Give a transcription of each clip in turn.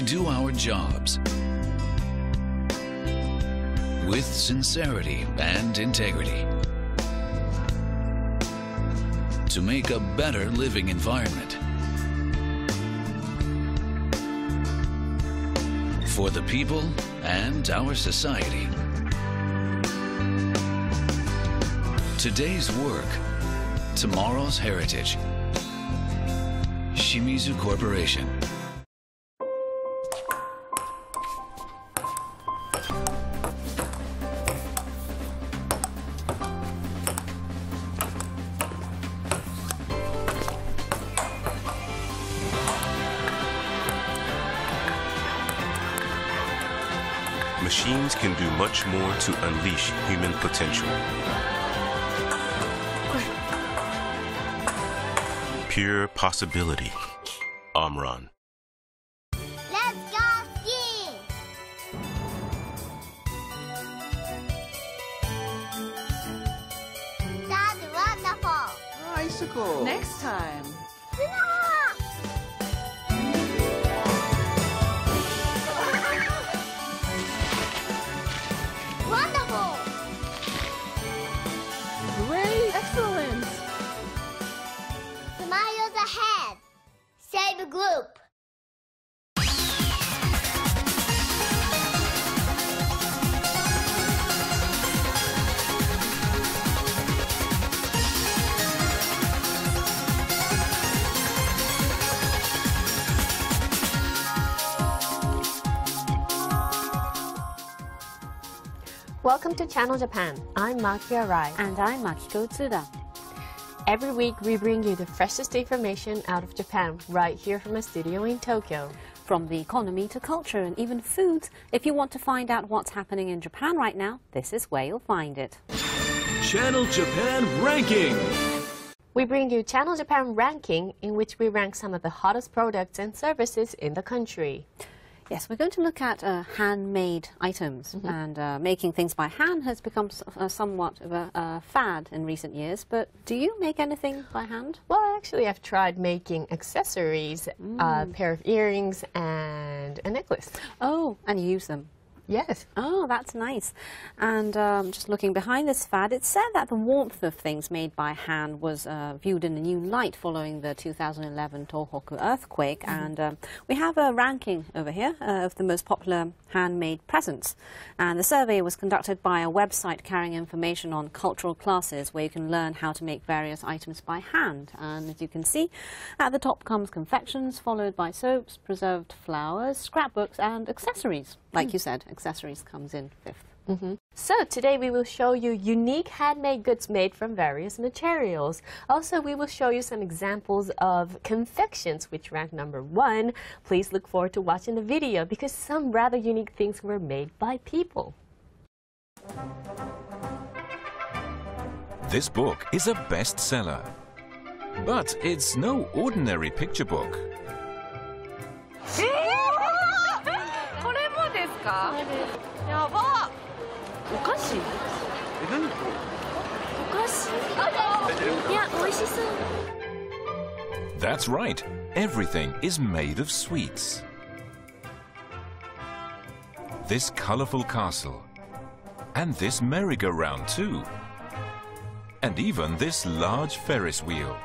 do our jobs with sincerity and integrity to make a better living environment for the people and our society. Today's work, tomorrow's heritage. Shimizu Corporation. Machines can do much more to unleash human potential. Pure possibility. Omron. Let's go skiing! That's wonderful! Icicle! Next time. Wonderful! Great! Excellent! Smiles ahead! Save group! Welcome to Channel Japan. I'm Maki Arai. And I'm Makiko Tsuda. Every week we bring you the freshest information out of Japan right here from a studio in Tokyo. From the economy to culture and even foods, if you want to find out what's happening in Japan right now, this is where you'll find it. Channel Japan Ranking. We bring you Channel Japan Ranking, in which we rank some of the hottest products and services in the country. Yes, we're going to look at handmade items, and making things by hand has become somewhat of a fad in recent years. But do you make anything by hand? Well, actually, I've tried making accessories, a pair of earrings and a necklace. Oh, and you use them? Yes. Oh, that's nice. And just looking behind this fad, it's said that the warmth of things made by hand was viewed in a new light following the 2011 Tohoku earthquake. And we have a ranking over here of the most popular handmade presents. And the survey was conducted by a website carrying information on cultural classes where you can learn how to make various items by hand. And as you can see, at the top comes confections, followed by soaps, preserved flowers, scrapbooks, and accessories. Like you said, accessories comes in fifth. So today we will show you unique handmade goods made from various materials. Also, we will show you some examples of confections which rank number 1. Please look forward to watching the video because some rather unique things were made by people. This book is a bestseller, but it's no ordinary picture book. That's right, everything is made of sweets. This colorful castle, and this merry-go-round too, and even this large Ferris wheel.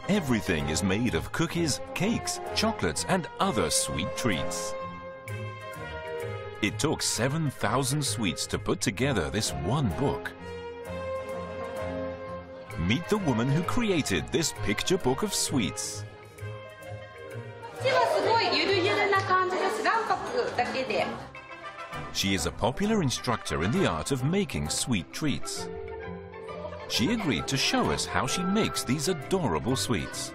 Everything is made of cookies, cakes, chocolates, and other sweet treats. It took 7,000 sweets to put together this one book. Meet the woman who created this picture book of sweets. She is a popular instructor in the art of making sweet treats. She agreed to show us how she makes these adorable sweets.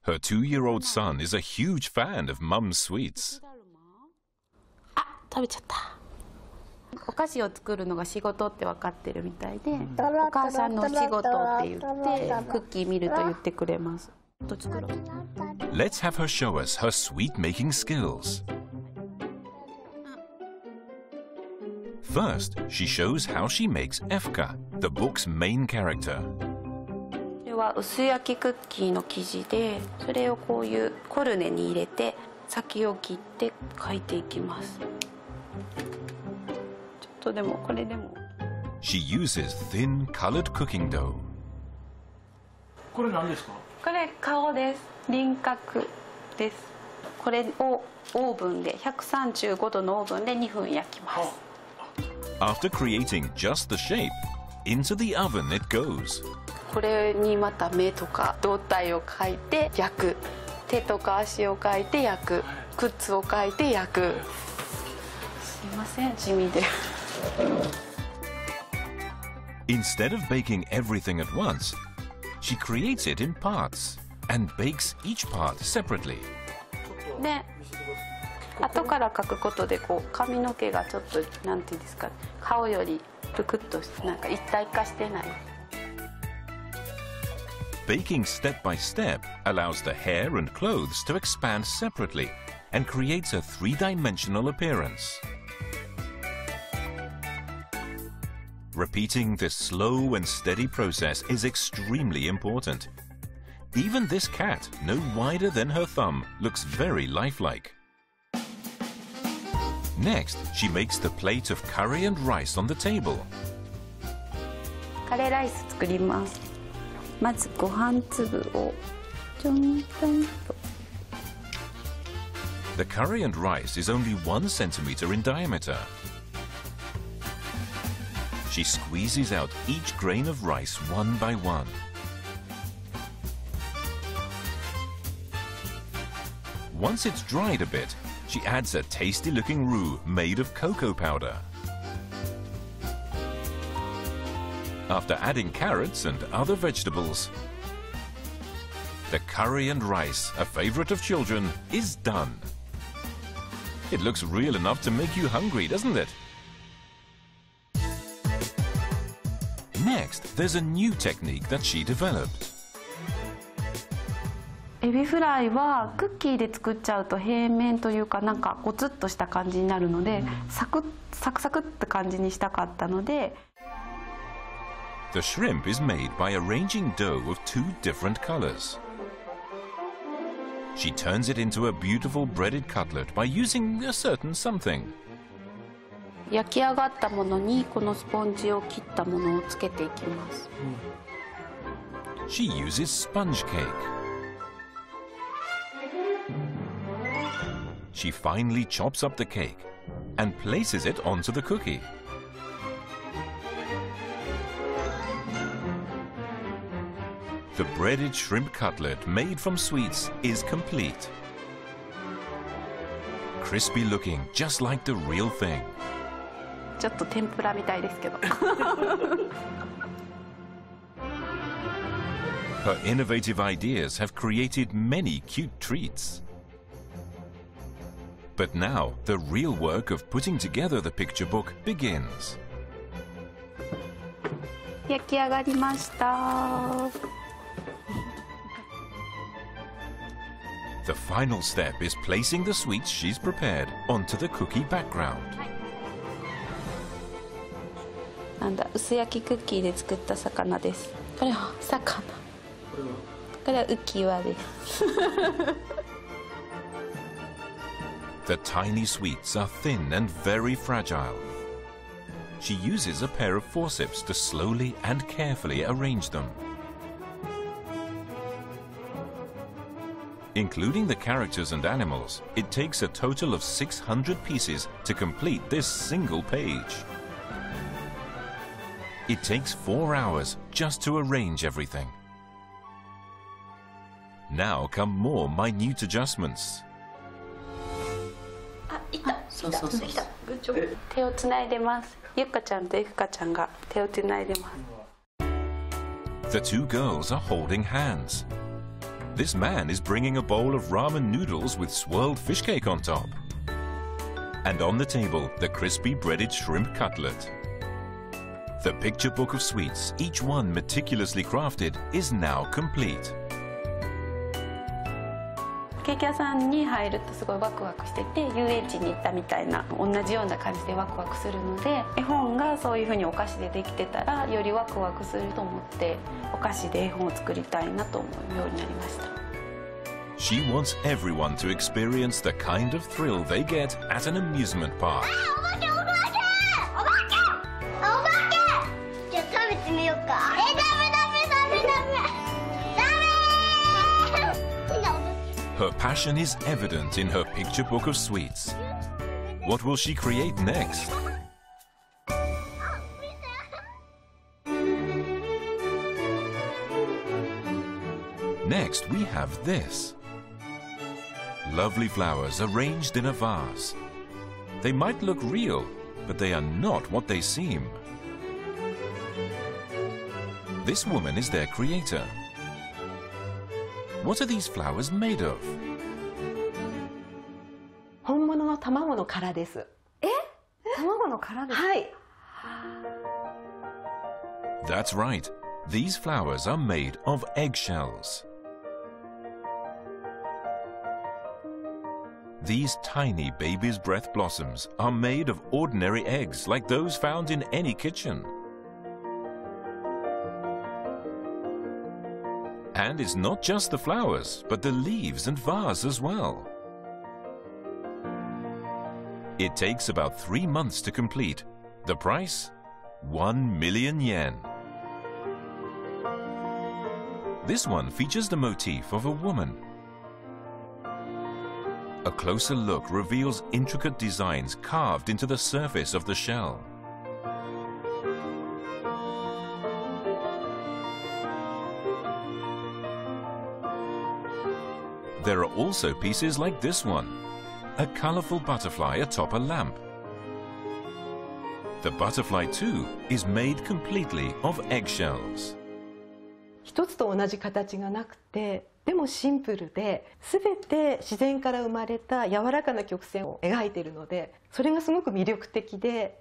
Her 2-year-old son is a huge fan of Mum's sweets. 食べちゃった。お菓子を作るのが仕事って分かってるみたいで、お母さんの仕事って言ってクッキー見ると言ってくれます。Let's have her show us her sweet making skills. First, she shows how she makes Efka, the book's main character. これは薄焼きクッキーの生地で、それをこういうコルネに入れて先を切って描いていきます。ちょっとでもこれでも。She uses thin, colored cooking dough. これ何ですか？これ顔です。輪郭です。これをオーブンで135度のオーブンで2分焼きます。After creating just the shape, into the oven it goes. これにまた目とか胴体を描いて焼く。手とか足を描いて焼く。靴を描いて焼く。すいません、地味で。Instead of baking everything at once, she creates it in parts and bakes each part separately. で、後から描くことでこう髪の毛がちょっとなんていうんですか、顔よりぷくっとなんか一体化してない。Baking step by step allows the hair and clothes to expand separately and creates a three-dimensional appearance. Repeating this slow and steady process is extremely important. Even this cat, no wider than her thumb, looks very lifelike. Next, she makes the plate of curry and rice on the table. カレーライス作ります。まずご飯粒をちょんちょんと。The curry and rice is only 1 centimeter in diameter. She squeezes out each grain of rice one by one. Once it's dried a bit, she adds a tasty-looking roux made of cocoa powder. After adding carrots and other vegetables, the curry and rice, a favorite of children, is done. It looks real enough to make you hungry, doesn't it? Next, there's a new technique that she developed. エビフライはクッキーで作っちゃうと平面というかなんかゴツッとした感じになるので、サクサクって感じにしたかったので。The shrimp is made by arranging dough of 2 different colors. She turns it into a beautiful breaded cutlet by using a certain something. 焼き上がったものにこのスポンジを切ったものをつけていきます。She uses sponge cake. She finely chops up the cake and places it onto the cookie. The breaded shrimp cutlet made from sweets is complete. Crispy looking, just like the real thing. ちょっと天ぷらみたいですけど。Her innovative ideas have created many cute treats. But now, the real work of putting together the picture book begins. 焼き上がりました。The final step is placing the sweets she's prepared onto the cookie background. なんだ、薄焼きクッキーで作った魚です。これは魚。これは浮き輪です。The tiny sweets are thin and very fragile. She uses a pair of forceps to slowly and carefully arrange them. Including the characters and animals, it takes a total of 600 pieces to complete this single page. It takes 4 hours just to arrange everything. Now come more minute adjustments. あ、いた。そうそうそう。手をつないでます。ゆっかちゃんとゆかちゃんが手をつないでます。The two girls are holding hands. This man is bringing a bowl of ramen noodles with swirled fish cake on top. And on the table, the crispy breaded shrimp cutlet. The picture book of sweets, each one meticulously crafted, is now complete. ケーキ屋さんに入るとすごいワクワクしてて、遊園地に行ったみたいな同じような感じでワクワクするので、絵本がそういうふうにお菓子でできてたらよりワクワクすると思って、お菓子で絵本を作りたいなと思うようになりました。She wants everyone to experience the kind of thrill they get at an amusement park. お化けお化けお化けお化け。じゃあ食べてみようか。ダメダメダメダメダメ。 Her passion is evident in her picture book of sweets. What will she create next? Next, we have this. Lovely flowers arranged in a vase. They might look real, but they are not what they seem. This woman is their creator. What are these flowers made of? 本物の卵の殻です。卵の殻です。はい。That's right. These flowers are made of eggshells. These tiny baby's breath blossoms are made of ordinary eggs like those found in any kitchen. And it's not just the flowers, but the leaves and vase as well. It takes about 3 months to complete. The price? 1 million yen. This one features the motif of a woman. A closer look reveals intricate designs carved into the surface of the shell. There are also pieces like this one, a colorful butterfly atop a lamp. The butterfly too is made completely of eggshells. 一つと同じ形がなくて、でもシンプルで、全て自然から生まれた柔らかな曲線を描いているので、それがすごく魅力的で、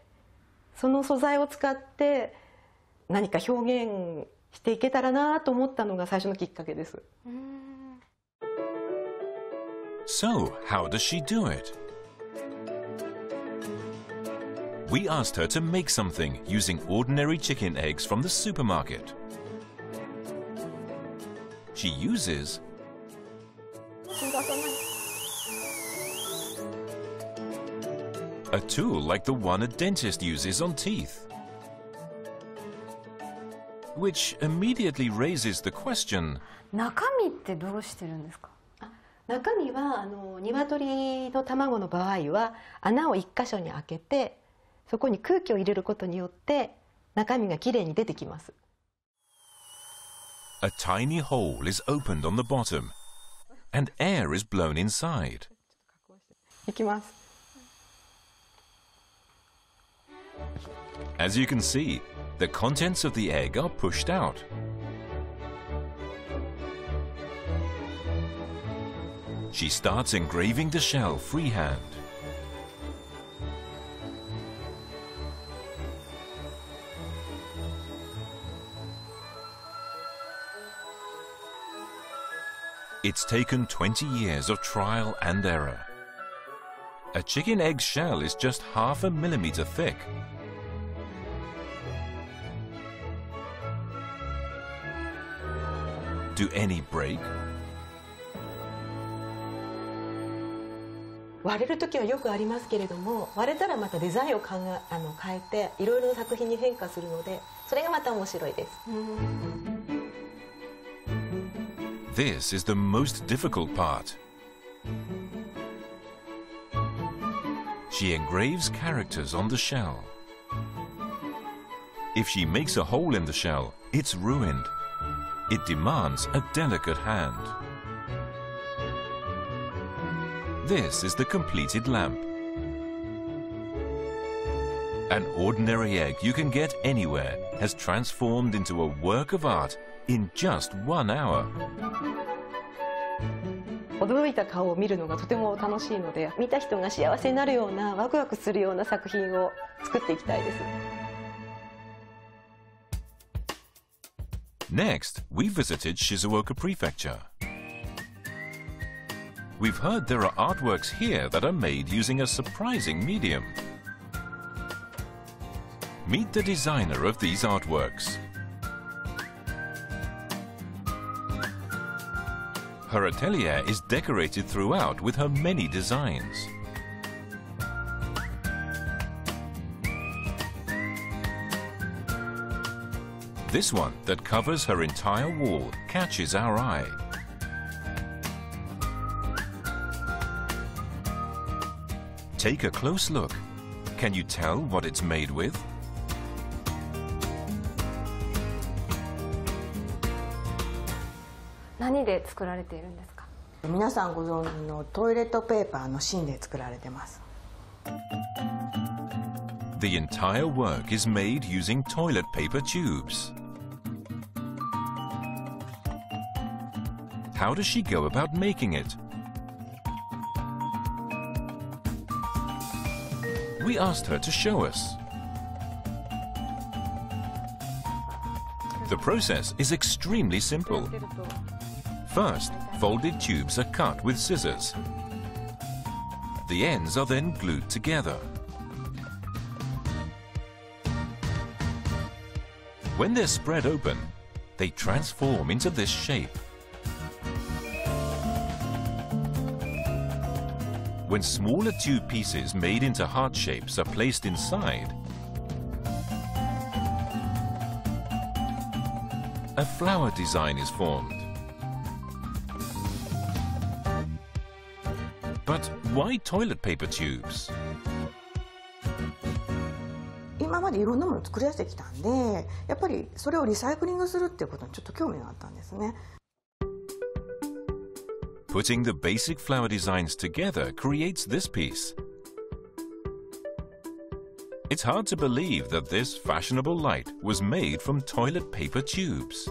その素材を使って何か表現していけたらなと思ったのが最初のきっかけです。So, how does she do it? We asked her to make something using ordinary chicken eggs from the supermarket. She uses a tool like the one a dentist uses on teeth, which immediately raises the question, 中身ってどうしてるんですか？中身は鶏の卵の場合は穴を1箇所に開けて、そこに空気を入れることによって中身がきれいに出てきます。a tiny hole is opened on the bottom and air is blown inside. いきます。As you can see, the contents of the egg are pushed out. She starts engraving the shell freehand. It's taken 20 years of trial and error. A chicken egg shell is just 0.5 millimeter thick. Do any break? 割れる時はよくありますけれども、割れたらまたデザインを変えていろいろな作品に変化するので、それがまた面白いです。This is the most difficult part. She engraves characters on the shell. If she makes a hole in the shell, it's ruined. It demands a delicate hand. This is the completed lamp. An ordinary egg you can get anywhere has transformed into a work of art in just 1 hour. 驚いた顔を見るのがとても楽しいので、見た人が幸せになるようなワクワクするような作品を作っていきたいです。Next, we visited Shizuoka Prefecture. We've heard there are artworks here that are made using a surprising medium. Meet the designer of these artworks. Her atelier is decorated throughout with her many designs. This one that covers her entire wall catches our eye. Take a close look. Can you tell what it's made with? The entire work is made using toilet paper tubes. How does she go about making it? We asked her to show us. The process is extremely simple. First, folded tubes are cut with scissors. The ends are then glued together. When they're spread open, they transform into this shape. When smaller tube pieces made into heart shapes are placed inside, a flower design is formed. But why toilet paper tubes? 今までいろんなものを作り出してきたんで、やっぱりそれをリサイクリングするっていうことにちょっと興味があったんですね。Putting the basic flower designs together creates this piece. It's hard to believe that this fashionable light was made from toilet paper tubes.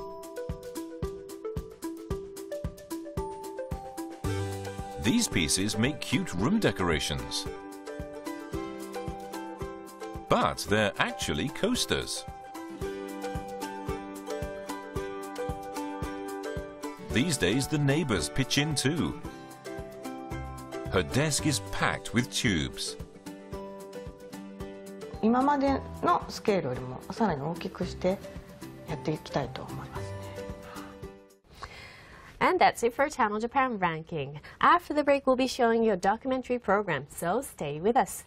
These pieces make cute room decorations. But they're actually coasters. These days, the neighbors pitch in too. Her desk is packed with tubes. 今までのスケールよりもさらに大きくしてやっていきたいと思いますね。 And that's it for Channel Japan Ranking. After the break, we'll be showing you a documentary program, so stay with us.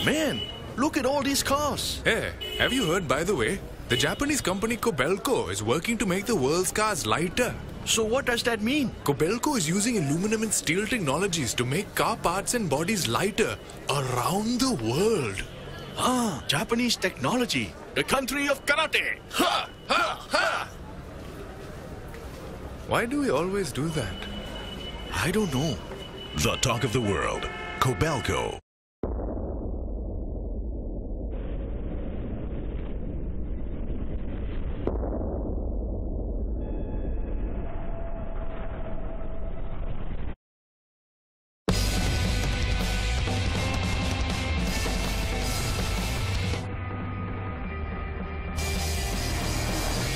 Man, look at all these cars. Hey, have you heard, by the way? The Japanese company Kobelco is working to make the world's cars lighter. So what does that mean? Kobelco is using aluminum and steel technologies to make car parts and bodies lighter around the world. Ah, Japanese technology. The country of karate. Ha! Ha! Ha! Why do we always do that? I don't know. The talk of the world. Kobelco.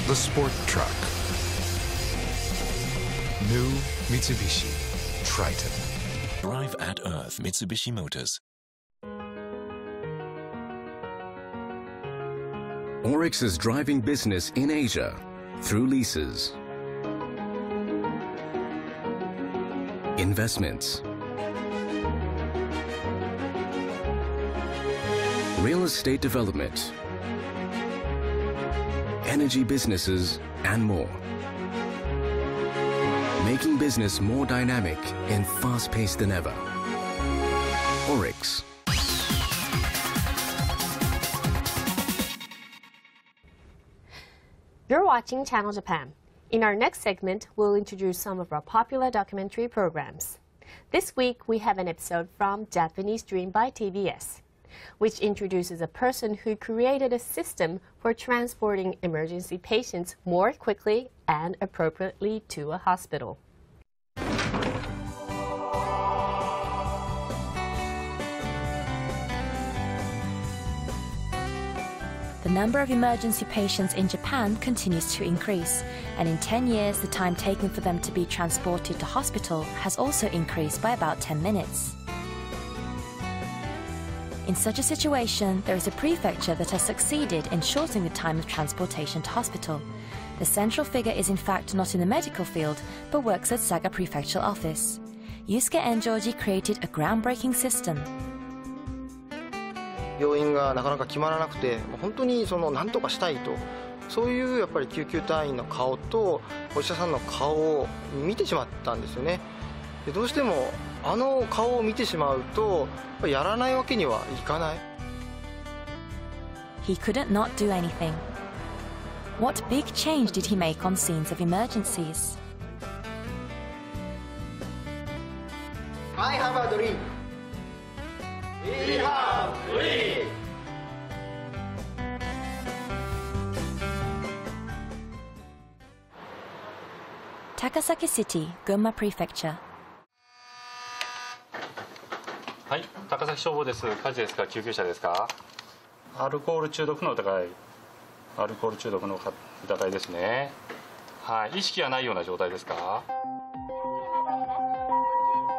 The sport truck. New Mitsubishi Triton. Drive at Earth Mitsubishi Motors. Oryx is driving business in Asia through leases, investments, real estate development, energy businesses, and more. Making business more dynamic and fast-paced than ever. Oryx. You're watching Channel Japan. In our next segment, we'll introduce some of our popular documentary programs. This week, we have an episode from Japanese Dream by TBS, which introduces a person who created a system for transporting emergency patients more quickly and appropriately to a hospital. The number of emergency patients in Japan continues to increase, and in 10 years the time taken for them to be transported to hospital has also increased by about 10 minutes. In such a situation, there is a prefecture that has succeeded in shortening the time of transportation to hospital. The central figure is in fact not in the medical field, but works at Saga Prefectural Office. Yusuke Enjoji created a groundbreaking system. 病院がなかなか決まらなくて、本当に何とかしたいと、そういうやっぱり救急隊員の顔とお医者さんの顔を見てしまったんですよね。でどうしてもあの顔を見てしまうとやらないわけにはいかない。He couldn't not do anything. What big change did he make on scenes of emergencies? I have a dream. We have dream. Takasaki City, Gunma Prefecture. はい、高崎消防です。火事ですか、救急車ですか。アルコール中毒の疑い、アルコール中毒の疑いですね。はい、意識はないような状態ですか。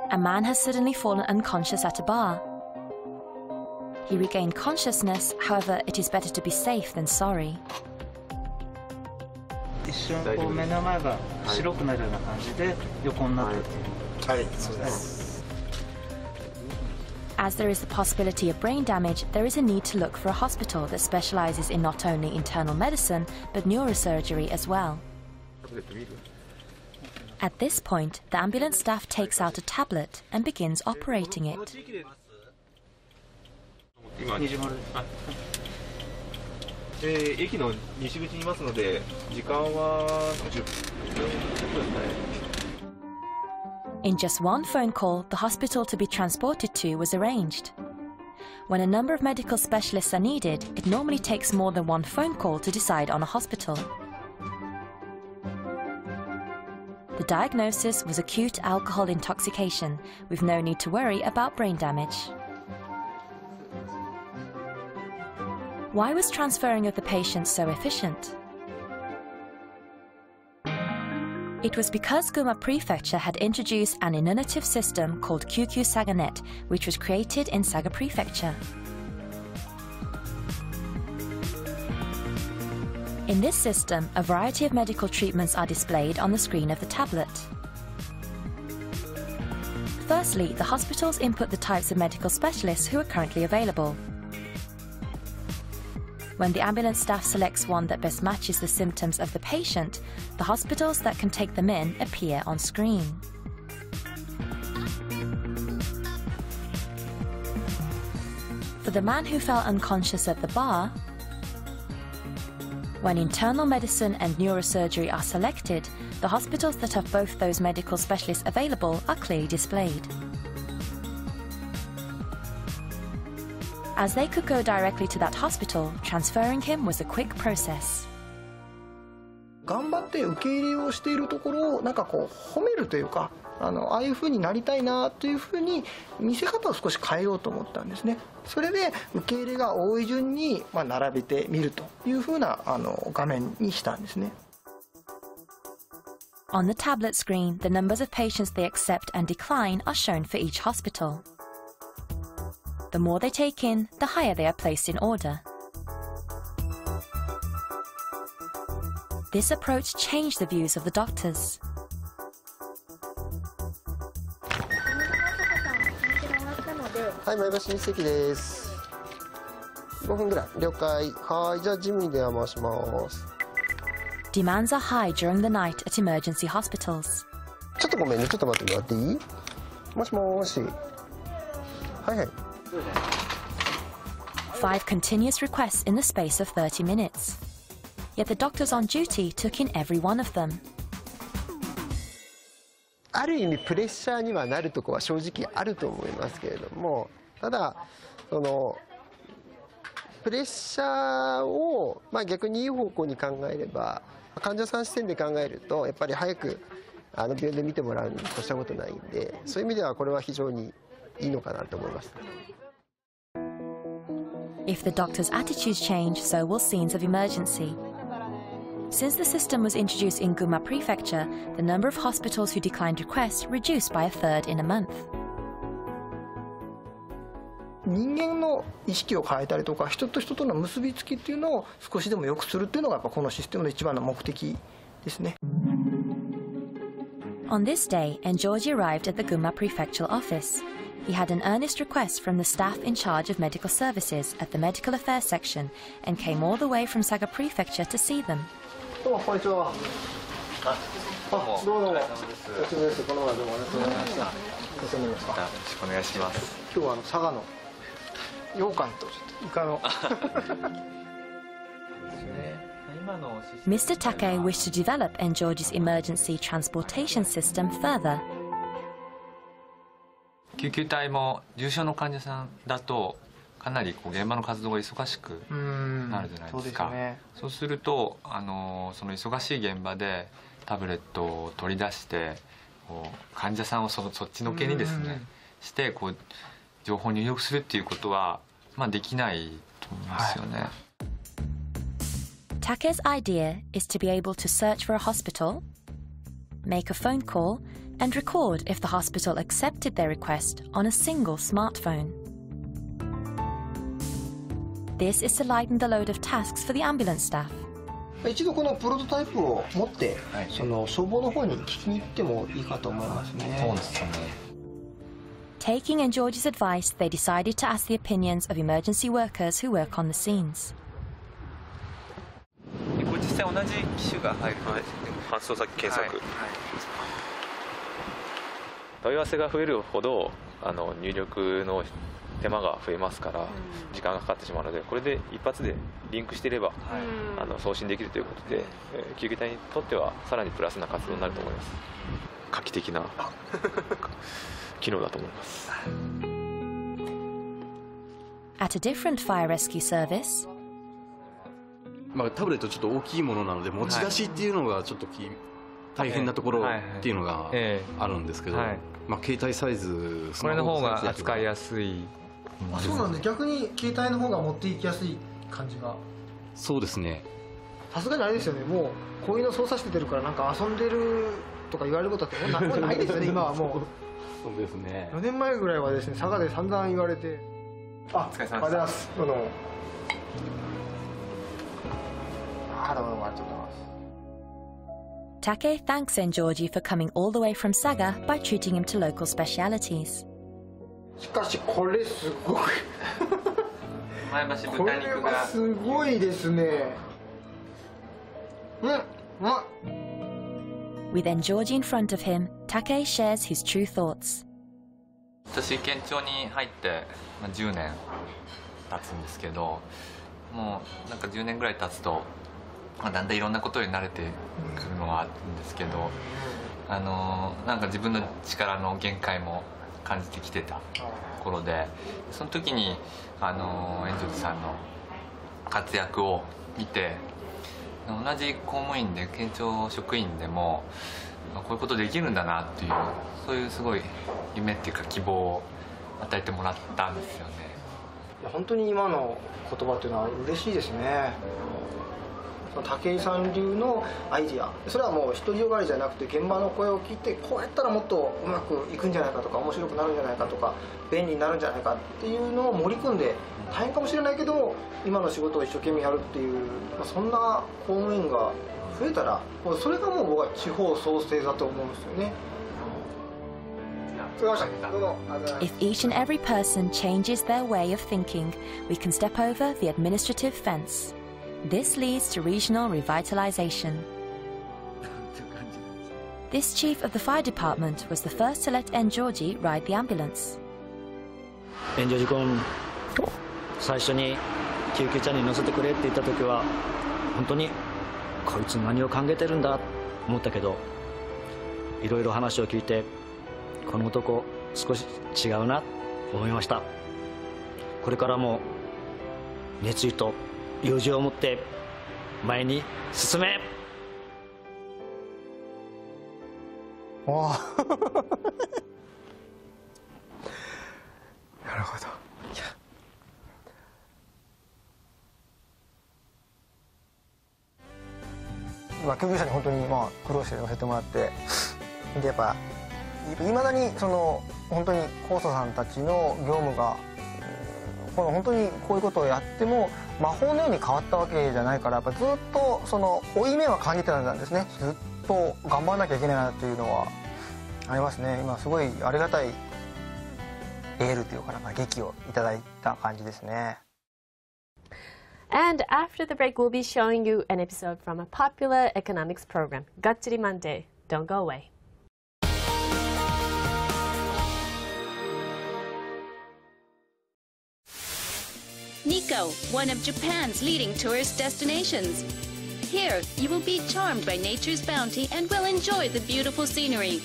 A man has suddenly fallen unconscious at a bar. He regained consciousness, however, it is better to be safe than sorry. 一瞬こう目の前が白くなるような感じで横になってっていう。はい、そうです。As there is the possibility of brain damage, there is a need to look for a hospital that specializes in not only internal medicine, but neurosurgery as well. At this point, the ambulance staff takes out a tablet and begins operating it. 駅の西口にいますので、時間は10分ですね。In just one phone call, the hospital to be transported to was arranged. When a number of medical specialists are needed, it normally takes more than one phone call to decide on a hospital. The diagnosis was acute alcohol intoxication, with no need to worry about brain damage. Why was transferring of the patient so efficient? It was because Gunma Prefecture had introduced an innovative system called QQ SagaNet, which was created in Saga Prefecture. In this system, a variety of medical treatments are displayed on the screen of the tablet. Firstly, the hospitals input the types of medical specialists who are currently available. When the ambulance staff selects one that best matches the symptoms of the patient, the hospitals that can take them in appear on screen. For the man who fell unconscious at the bar, when internal medicine and neurosurgery are selected, the hospitals that have both those medical specialists available are clearly displayed. As they could go directly to that hospital, transferring him was a quick process. 頑張って受け入れをしているところをなんかこう褒めるというか、ああいう風になりたいなという風に見せ方を少し変えようと思ったんですね。それで受け入れが多い順に並べてみるという風な画面にしたんですね。On the tablet screen, the numbers of patients they accept and decline are shown for each hospital. The more they take in, the higher they are placed in order. This approach changed the views of the doctors. Hi, 前橋日赤です。5分ぐらい。了解。はい、じゃあジムに電話回します。Demands are high during the night at emergency hospitals. ちょっとごめんね、ちょっと待ってもらっていい？もしもし。はいはい。5 continuous requests in the space of 30 minutes. Yet the doctors on duty took in every one of them. ある意味プレッシャーにはなるところは正直あると思いますけれども、ただプレッシャーを、逆にいい方向に考えれば、患者さん視点で考えるとやっぱり早く病院で見てもらうに越したことないんで、そういう意味ではこれは非常にいいのかなと思います。If the doctor's attitudes change, so will scenes of emergency. Since the system was introduced in Gunma Prefecture, the number of hospitals who declined requests reduced by a third in a month. 人間の意識を変えたりとか、人と人との結びつきっていうのを少しでも良くするっていうのがやっぱこのシステムの一番の目的ですね。On this day, Enjorji arrived at the Gunma Prefectural office. He had an earnest request from the staff in charge of medical services at the Medical Affairs section and came all the way from Saga Prefecture to see them. どうもこんにちは。どうも。お久しぶりです。この前どうもありがとうございました。ご専門ですか。よろしくお願いします。今日は佐賀の羊羹とイカの。Mr. Take wished to develop Enjorji's emergency transportation system further. 救急隊も重症の患者さんだとかなり現場の活動が忙しくなるじゃないですか。そうするとその忙しい現場でタブレットを取り出して患者さんをそっちのけにですねして情報を入力するっていうことはできないと思いますよね。Take's idea is to be able to search for a hospital, make a phone call, and record if the hospital accepted their request on a single smartphone. This is to lighten the load of tasks for the ambulance staff. 一度このプロトタイプを持って、その消防の方に聞きに行ってもいいかと思いますね。そうですよね。Taking Enjorji's advice, they decided to ask the opinions of emergency workers who work on the scenes. 実際同じ機種が入るので、搬送先検索、問い合わせが増えるほど入力の手間が増えますから時間がかかってしまうので、これで一発でリンクしていれば、送信できるということで、救急隊にとってはさらにプラスな活動になると思います。画期的な機能だと思います。At a different fire rescue service, タブレットちょっと大きいものなので持ち出しっていうのがちょっと大変なところっていうのがあるんですけど、携帯サイズこれの方が扱いやすい。そうなんで、逆に携帯の方が持っていきやすい感じが。そうですね。さすがにあれですよね、もうこういうの操作して出るからなんか遊んでるとか言われることってもうないですよね今はもう。そうですね。4年前ぐらいはですね、佐賀で散々言われて。お疲れ様です。ありがとうございます。どうも。Take thanks Enjorji for coming all the way from Saga by treating him to local specialities. しかしこれすごい前橋豚肉がすごいですね。With Enjorji in front of him, Take shares his true thoughts. 私県庁に入って10年経つんですけど、もうなんか10年ぐらい経つとだんだんいろんなことに慣れてくるのがあるんですけど、なんか自分の力の限界も感じてきてた頃で、その時にエンジョルさんの活躍を見て、同じ公務員で県庁職員でもこういうことできるんだなっていう、そういうすごい夢っていうか希望を与えてもらったんですよね。いや本当に今の言葉っていうのは嬉しいですね。武井さん流のアイディア、それはもう独りよがりじゃなくて現場の声を聞いて、こうやったらもっとうまくいくんじゃないかとか面白くなるんじゃないかとか便利になるんじゃないかっていうのを盛り込んで、大変かもしれないけども今の仕事を一生懸命やるっていう、そんな公務員が増えたらそれがもう僕は地方創生だと思うんですよね。If each and every person changes their way of thinking, we can step over the administrative fence. This leads to regional revitalization. This chief of the fire department was the first to let Enjorji ride the ambulance. エンジョジ君、最初に救急車に乗せてくれって言った時は本当にこいつ何を考えてるんだと思ったけど、いろいろ話を聞いてこの男少し違うなと思いました。これからも熱意と友情を持って前に進め。わあなるほど。救急車に本当に苦労して乗せてもらって、でやっぱいまだに本当に高祖さんたちの業務が本当にこういうことをやっても魔法のように変わったわけじゃないから、やっぱずっと負い目は感じてたんですね。ずっと頑張らなきゃいけないなっていうのはありますね。今すごいありがたいエールというか元気をいただいた感じですね。And after the break, we'll be showing you an episode from a popular economics program, Gatsuri Monday. Don't go away. Nikko, one of Japan's leading tourist destinations. Here, you will be charmed by nature's bounty and will enjoy the beautiful scenery.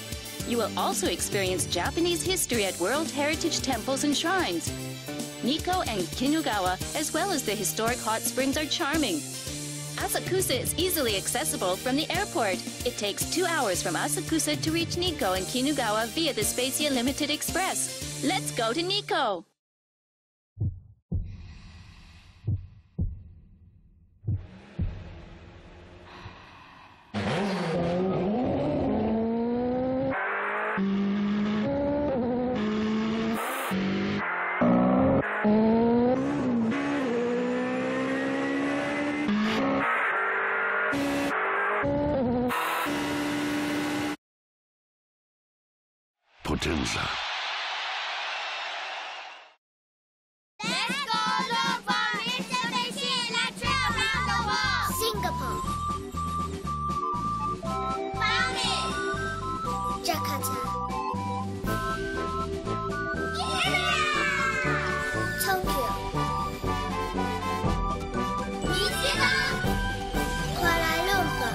You will also experience Japanese history at World Heritage temples and shrines. Nikko and Kinugawa, as well as the historic hot springs, are charming. Asakusa is easily accessible from the airport. It takes 2 hours from Asakusa to reach Nikko and Kinugawa via the Spacia Limited Express. Let's go to Nikko! Potenza. Let's go look for Mitsubishi Electric around the world. Singapore. Found it. Jakarta. Tokyo. Kuala Lumpur.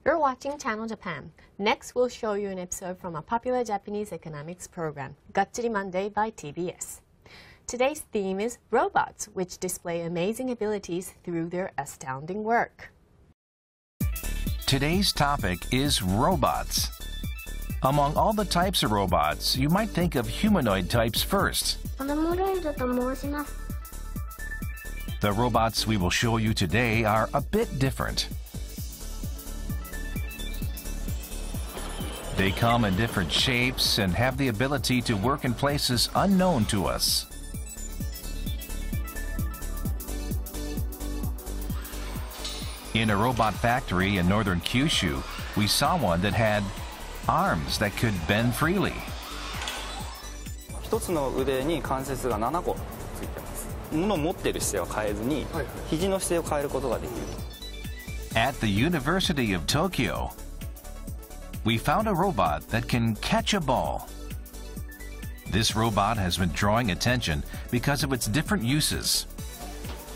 You're watching Channel Japan. Next, we'll show you an episode from a popular Japanese economics program, Gatsuri Monday by TBS. Today's theme is robots, which display amazing abilities through their astounding work. Today's topic is robots. Among all the types of robots, you might think of humanoid types first. The robots we will show you today are a bit different. They come in different shapes and have the ability to work in places unknown to us. In a robot factory in northern Kyushu, we saw one that had arms that could bend freely. 一つの腕に関節が7個ついてます。物を持っている姿勢は変えずに、肘の姿勢を変えることができる。At the University of Tokyo, we found a robot that can catch a ball. This robot has been drawing attention because of its different uses.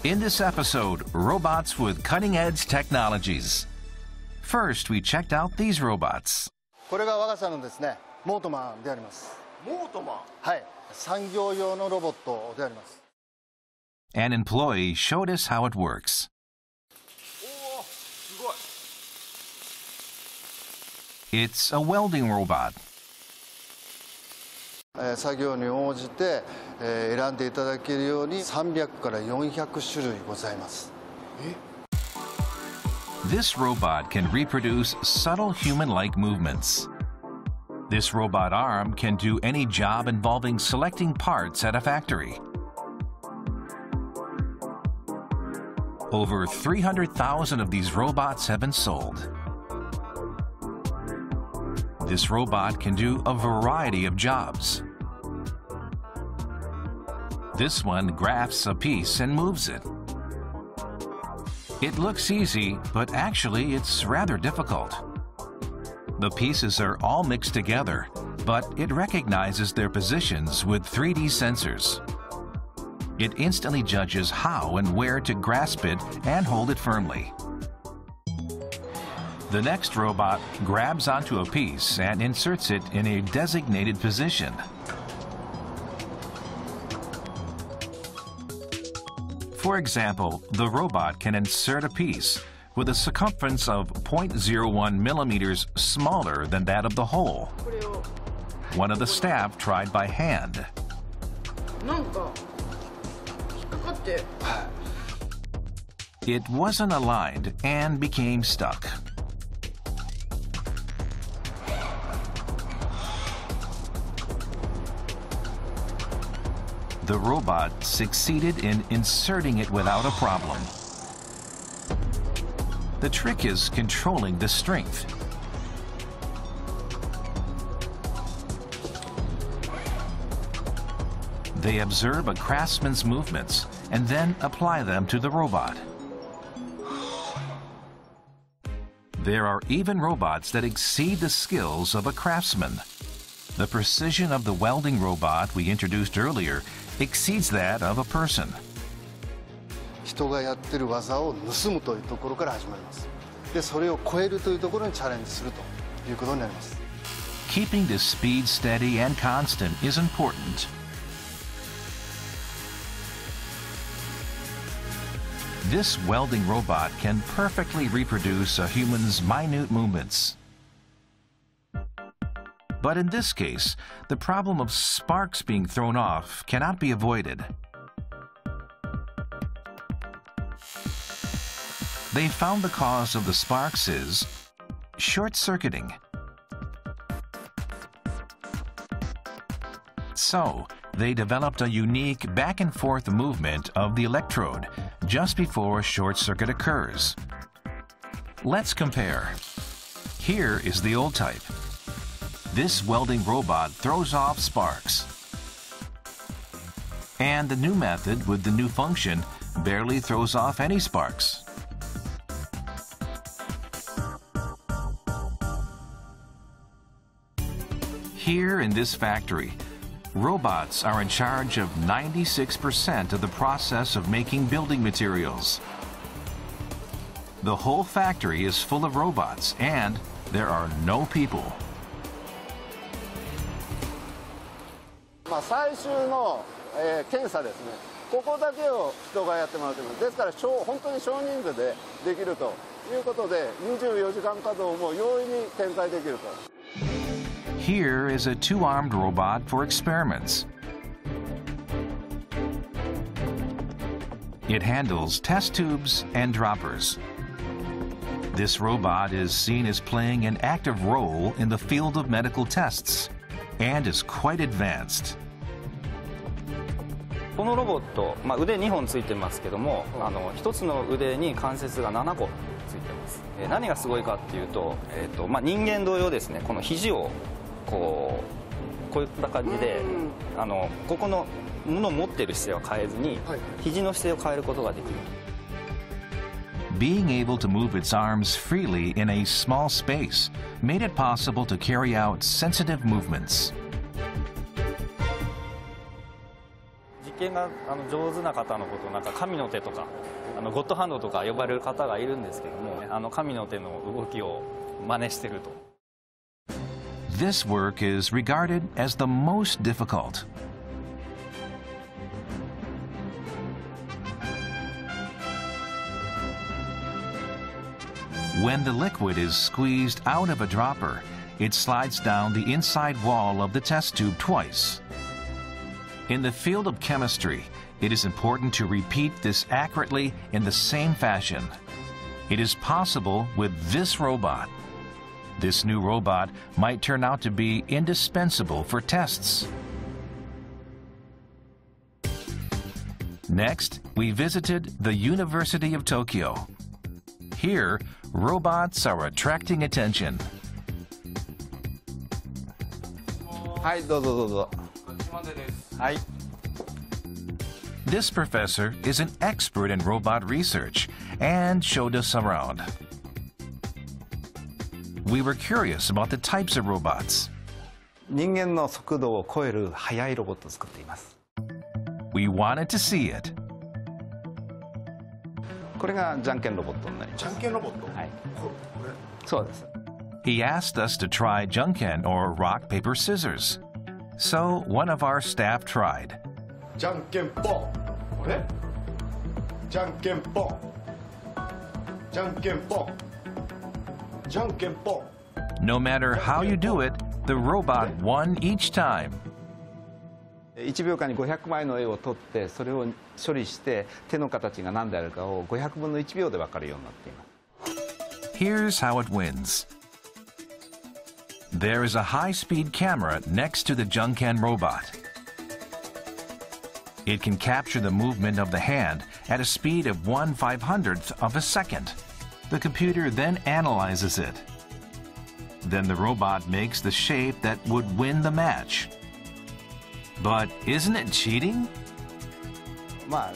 In this episode, robots with cutting-edge technologies. First, we checked out these robots. これが我が社のですね、モートマンであります。モートマン？はい、産業用のロボットであります。An employee showed us how it works. It's a welding robot. 作業に応じて選んでいただけるように300から400種類ございます。This robot can reproduce subtle human-like movements. This robot arm can do any job involving selecting parts at a factory. Over 300,000 of these robots have been sold. This robot can do a variety of jobs. This one grafts a piece and moves it. It looks easy, but actually it's rather difficult. The pieces are all mixed together, but it recognizes their positions with 3D sensors. It instantly judges how and where to grasp it and hold it firmly. The next robot grabs onto a piece and inserts it in a designated position. For example, the robot can insert a piece, with a circumference of 0.01 millimeters smaller than that of the hole. One of the staff tried by hand. It wasn't aligned and became stuck. The robot succeeded in inserting it without a problem. The trick is controlling the strength. They observe a craftsman's movements and then apply them to the robot. There are even robots that exceed the skills of a craftsman. The precision of the welding robot we introduced earlier exceeds that of a person. 人がやってる技を盗むというところから始まります。で、それを超えるというところにチャレンジするということになります。Keeping the speed steady and constant is important. This welding robot can perfectly reproduce a human's minute movements. But in this case, the problem of sparks being thrown off cannot be avoided. They found the cause of the sparks is short-circuiting. So, they developed a unique back-and-forth movement of the electrode just before a short circuit occurs. Let's compare. Here is the old type. This welding robot throws off sparks. And the new method with the new function barely throws off any sparks. Here in this factory, robots are in charge of 96% of the process of making building materials. The whole factory is full of robots and there are no people. 最終の、検査ですね。ここだけを人がやってもらってます。ですから本当に少人数でできるということで、24時間稼働も容易に展開できると。Here is a two-armed robot for experiments. It handles test tubes and droppers. This robot is seen as playing an active role in the field of medical tests and is quite advanced. このロボット、腕2本ついてますけども、1つの腕に関節が7個ついてます。何がすごいかっていうと、人間同様ですね、この肘をこういった感じで、ここの物を持っている姿勢は変えずに、肘の姿勢を変えることができる。Being able to move its arms freely in a small space made it possible to carry out sensitive movements. 実験が上手な方のことをなんか神の手とかゴッドハンドとか呼ばれる方がいるんですけども、神の手の動きを真似してると。This work is regarded as the most difficult. When the liquid is squeezed out of a dropper, it slides down the inside wall of the test tube twice. In the field of chemistry, it is important to repeat this accurately in the same fashion. It is possible with this robot. This new robot might turn out to be indispensable for tests. Next, we visited the University of Tokyo. Here, robots are attracting attention. はい、どうぞどうぞ。はい。 This professor is an expert in robot research and showed us around. We were curious about the types of robots. 人間の速度を超える速いロボットを作っています。We wanted to see it. これがじゃんけんロボットになります。じゃんけんロボット？はい。そうです。He asked us to try junken or rock, paper, scissors. So one of our staff tried. じゃんけんぽん。これ？じゃんけんぽん。No matter how you do it, the robot won each time. 1秒間に500枚の絵を撮ってそれを処理して手の形が何であるかを500分の1秒で分かるようになっています。 Here's how it wins. There is a high-speed camera next to the Junkan robot. It can capture the movement of the hand at a speed of 1/500th of a second. The computer then analyzes it. Then the robot makes the shape that would win the match. But isn't it cheating? ま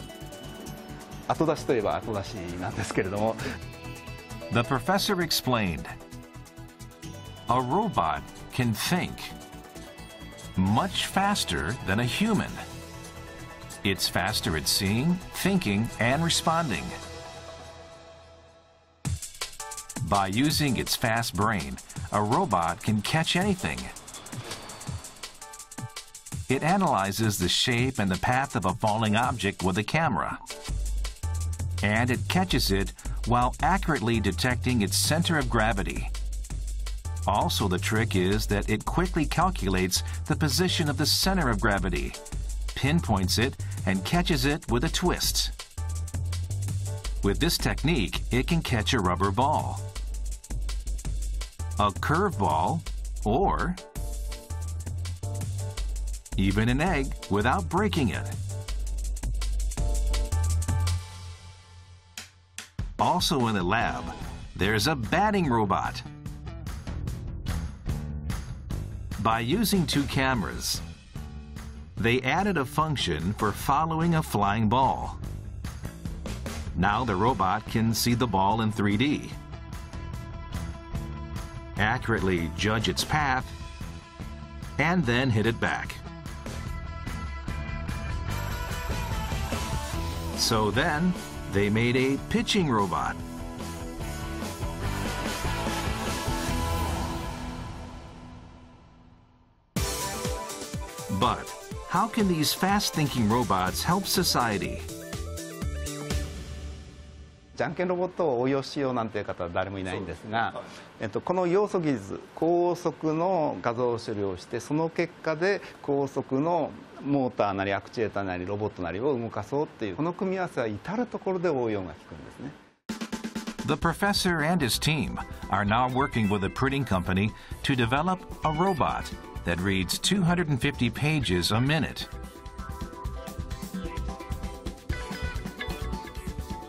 あ、後出しといえば後出しなんですけれども。 The professor explained, a robot can think much faster than a human. It's faster at seeing, thinking, and responding. By using its fast brain, a robot can catch anything. It analyzes the shape and the path of a falling object with a camera. And it catches it while accurately detecting its center of gravity. Also, the trick is that it quickly calculates the position of the center of gravity, pinpoints it, and catches it with a twist. With this technique, it can catch a rubber ball, a curveball, or even an egg without breaking it. Also in the lab, there's a batting robot. By using two cameras, they added a function for following a flying ball. Now the robot can see the ball in 3D, accurately judge its path, and then hit it back. So then, they made a pitching robot. But how can these fast-thinking robots help society? じゃんけんロボットを応用しようなんていう方は誰もいないんですが、この要素技術、高速の画像処理をして、その結果で高速のモーターなりアクチュエーターなりロボットなりを動かそうっていう、この組み合わせは至るところで応用が効くんですね。The professor and his team are now working with a printing company to develop a robot that reads 250 pages a minute.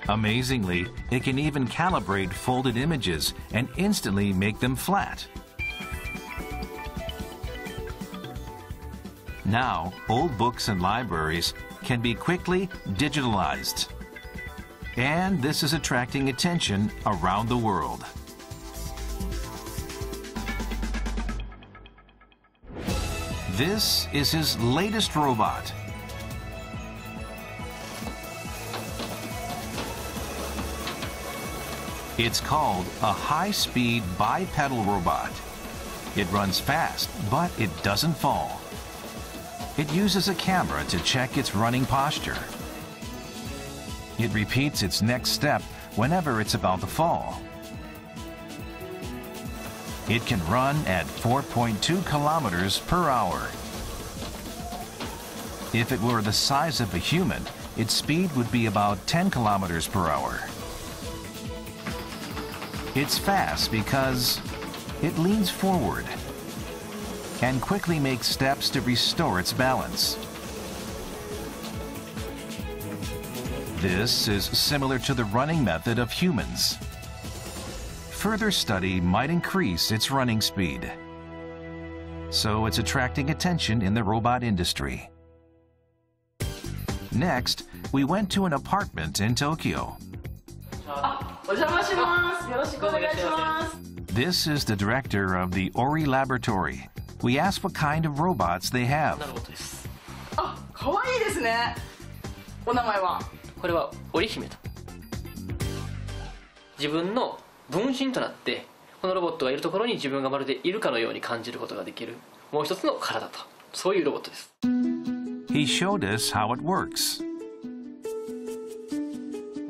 Amazingly, it can even calibrate folded images and instantly make them flat. Now, old books and libraries can be quickly digitalized. And this is attracting attention around the world. This is his latest robot. It's called a high-speed bipedal robot. It runs fast, but it doesn't fall. It uses a camera to check its running posture. It repeats its next step whenever it's about to fall. It can run at 4.2 kilometers per hour. If it were the size of a human, its speed would be about 10 kilometers per hour. It's fast because it leans forward and quickly makes steps to restore its balance. This is similar to the running method of humans. Further study might increase its running speed. So it's attracting attention in the robot industry. Next, we went to an apartment in Tokyo. This is the director of the Ori Laboratory. We asked what kind of robots they have. かわいいですね。お名前は？これは織姫と。自分の分身となってこのロボットがいるところに自分がまるでいるかのように感じることができるもう一つの体と、そういうロボットです。He showed us how it works.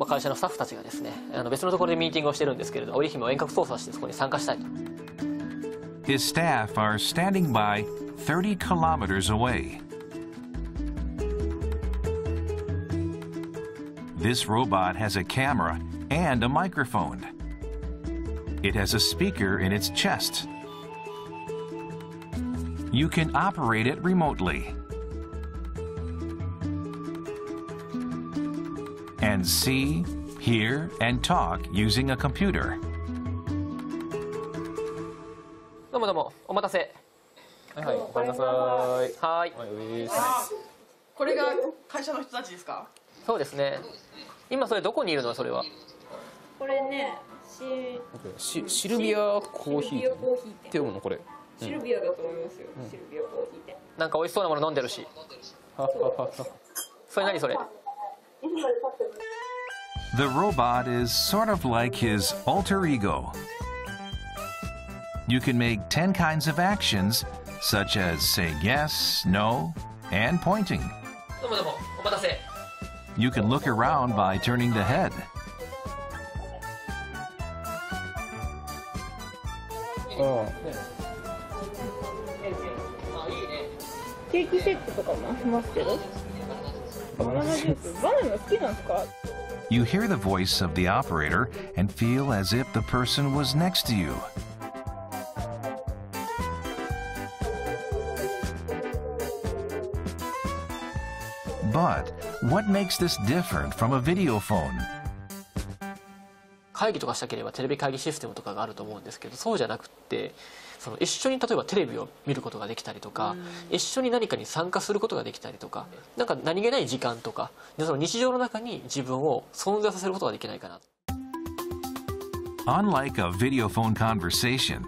会社のスタッフたちがですね、別のところでミーティングをしてるんですけれど、織姫を遠隔操作してそこに参加したいと。His staff are standing by 30 kilometers away. This robot has a camera and a microphone. It has a speaker in its chest. You can operate it remotely and see, hear, and talk using a computer. どうもどうも、お待たせ。はいはい、おかえりなさい。はい。これが会社の人たちですか？そうですね。今それどこにいるの？それは。これね、シルビアコーヒーって読むのこれ。シルビアだと思いますよ。シルビアコーヒー店。なんか美味しそうなもの飲んでるし。それ何それ？The robot is sort of like his alter ego. You can make 10 kinds of actions, such as saying yes, no, and pointing. どうもどうも、お待たせ。You can look around by turning the head. ケーキセットとかもありますけど。バナナジュース、バナナ好きなんですか？You hear the voice of the operator and feel as if the person was next to you. But what makes this different from a video phone? 会議とかしたければテレビ会議システムとかがあると思うんですけど、そうじゃなくって、一緒に例えばテレビを見ることができたりとか、一緒に何かに参加することができたりとか、なんか何気ない時間とか、その日常の中に自分を存在させることができないかな。Unlike a video phone conversation,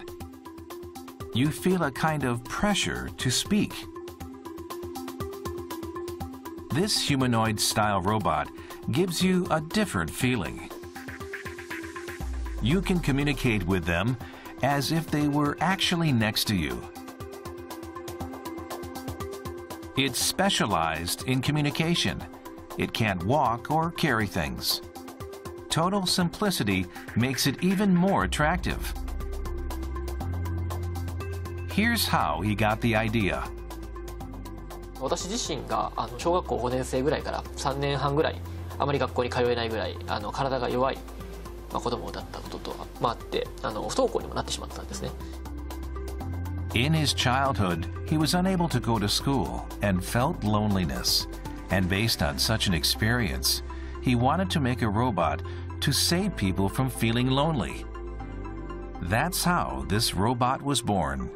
you feel a kind of pressure to speak. This humanoid-style robot gives you a different feeling. You can communicate with them as if they were actually next to you. It's specialized in communication. It can't walk or carry things. Total simplicity makes it even more attractive. Here's how he got the idea. 私自身が小学校5年生ぐらいから3年半ぐらいあまり学校に通えないぐらい体が弱い子供だったこととあって不登校にもなってしまったんですね。In his childhood, he was unable to go to school and felt loneliness. And based on such an experience, he wanted to make a robot to save people from feeling lonely. That's how this robot was born.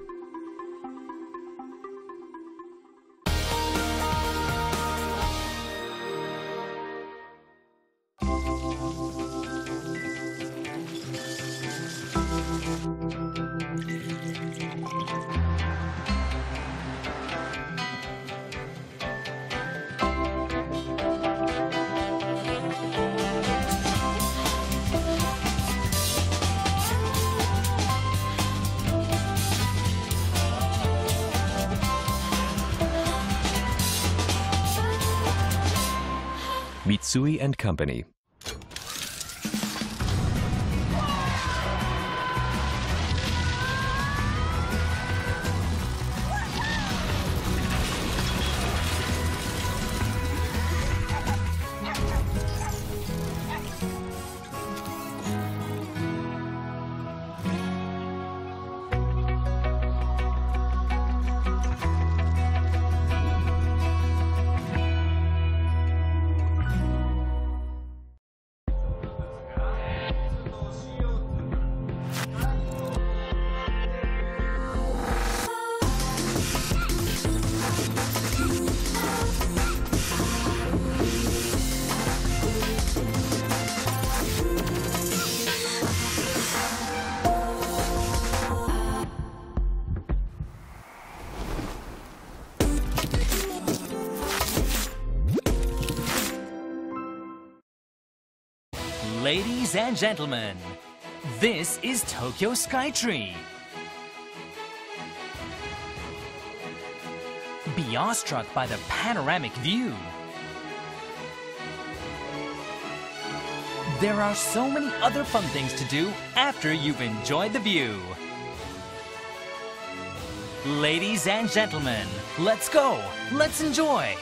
Mitsui and Company. Ladies and gentlemen, this is Tokyo Skytree. Be awestruck by the panoramic view. There are so many other fun things to do after you've enjoyed the view. Ladies and gentlemen, let's go, let's enjoy.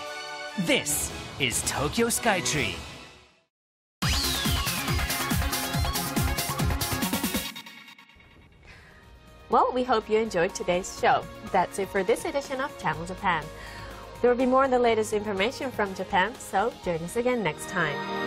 This is Tokyo Skytree. Well, we hope you enjoyed today's show. That's it for this edition of Channel Japan. There will be more on the latest information from Japan, so join us again next time.